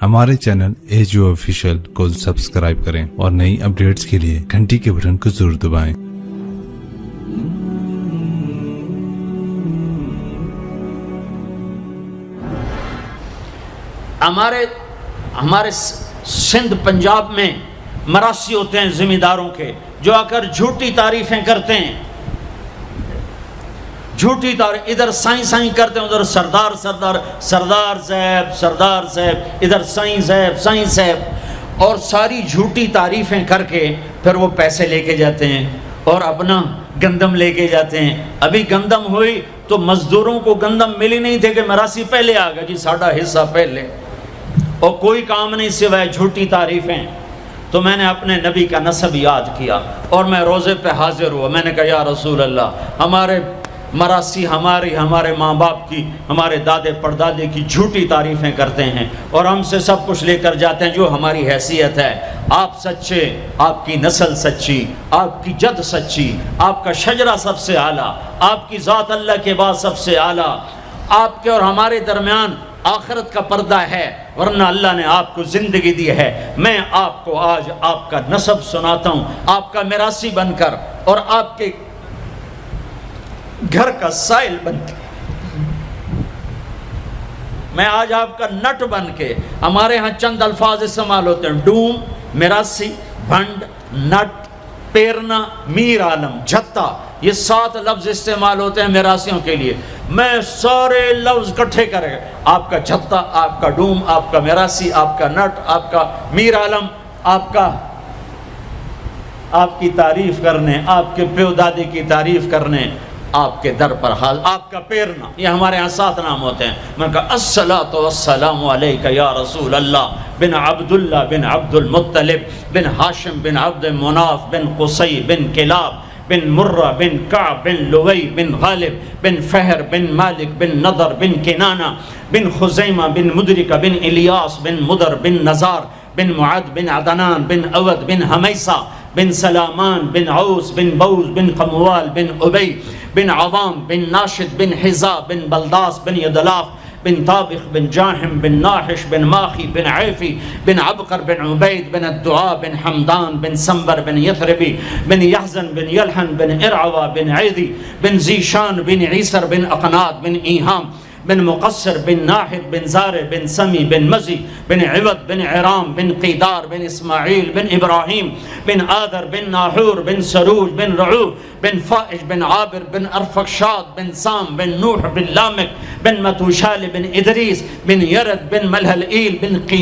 ہمارے channel AGO official کو subscribe کریں اور نئی اپڈیٹس کے لیے گھنٹی کے بٹن کو ضرور دبائیں۔ ہمارے سندھ پنجاب میں مراسی ہوتے ہیں زمینداروں کے، جو آ کر جھوٹی تعریفیں کرتے ہیں، جھوٹی تعریف، ادھر سائیں سائیں کرتے ہیں، ادھر سردار صاحب، ادھر سائیں صاحب، اور ساری جھوٹی تعریفیں کر کے پھر وہ پیسے لے کے جاتے ہیں اور اپنا گندم لے کے جاتے ہیں۔ ابھی گندم ہوئی تو مزدوروں کو گندم ملی نہیں تھے کہ مراسی پہلے آ گیا، جی ساڑھا حصہ پہلے، اور کوئی کام نہیں سوائے جھوٹی تعریفیں۔ تو میں نے اپنے نبی کا نسب یاد کیا اور میں روزے پہ حاضر ہوا۔ میں نے کہا یا رسول اللہ، ہمارے مراسی ہمارے ماں باپ کی، ہمارے دادے پردادے کی جھوٹی تعریفیں کرتے ہیں اور ہم سے سب کچھ لے کر جاتے ہیں جو ہماری حیثیت ہے۔ آپ سچے، آپ کی نسل سچی، آپ کی جد سچی، آپ کا شجرہ سب سے اعلیٰ، آپ کی ذات اللہ کے بعد سب سے اعلیٰ، آپ کے اور ہمارے درمیان آخرت کا پردہ ہے، ورنہ اللہ نے آپ کو زندگی دی ہے۔ میں آپ کو آج آپ کا نسب سناتا ہوں، آپ کا میراثی بن کر اور آپ کے گھر کا سائل بن کے، میں آج آپ کا نٹ بن کے۔ ہمارے ہاں چند الفاظ استعمال ہوتے ہیں: ڈوم، میراثی، بھنڈ، نٹ، پیرنا، میر عالم، جھتا، یہ 7 لفظ استعمال ہوتے ہیں میراثیوں کے لیے۔ میں سارے لفظ اکٹھے کر کے آپ کا جھتا، آپ کا ڈوم، آپ کا میراثی، آپ کا نٹ، آپ کا میر عالم، آپ کی تعریف کرنے، آپ کے پیو دادی کی تعریف کرنے آپ کے در پر حاضر، آپ کا پیرنا، یہ ہمارے ہاں 7 نام ہوتے ہیں۔ میں نے کہا الصلاۃ والسلام علیک یا رسول اللہ بن عبداللہ بن عبد المطلب بن ہاشم بن عبد مناف بن قصی بن کلاب بن مرہ بن کعب بن لوی بن غالب بن فہر بن مالک بن نضر بن کنانہ بن خزیمہ بن مدرکہ بن الیاس بن مدر بن نزار بن معد بن عدنان بن اود بن حمیسہ بن سلامان بن عوس بن بوز بن قموال بن ابی بن عوام بن ناشد بن حزا بن بلداس بن یدلاف بن طابخ بن جاحم بن ناحش بن ماخی بن عیفی بن عبقر بن عبید بن الدعاء بن حمدان بن سنبر بن یثربی بن یحزن بن یلحن بن ارعوا بن عیدی بن زیشان بن عیسر بن اقناد بن ایہام بن مقصر بن ناحد بن زارع بن سمی بن مزی بن عوض بن عرام بن قیدار بن اسماعیل بن ابراہیم بن آدر بن ناحور بن سروج بن رعو بن فائج بن عابر بن ارفقشاد بن سام بن نوح بن لامک بن متوشال بن ادریس بن یرد بن ملہلئیل بن قین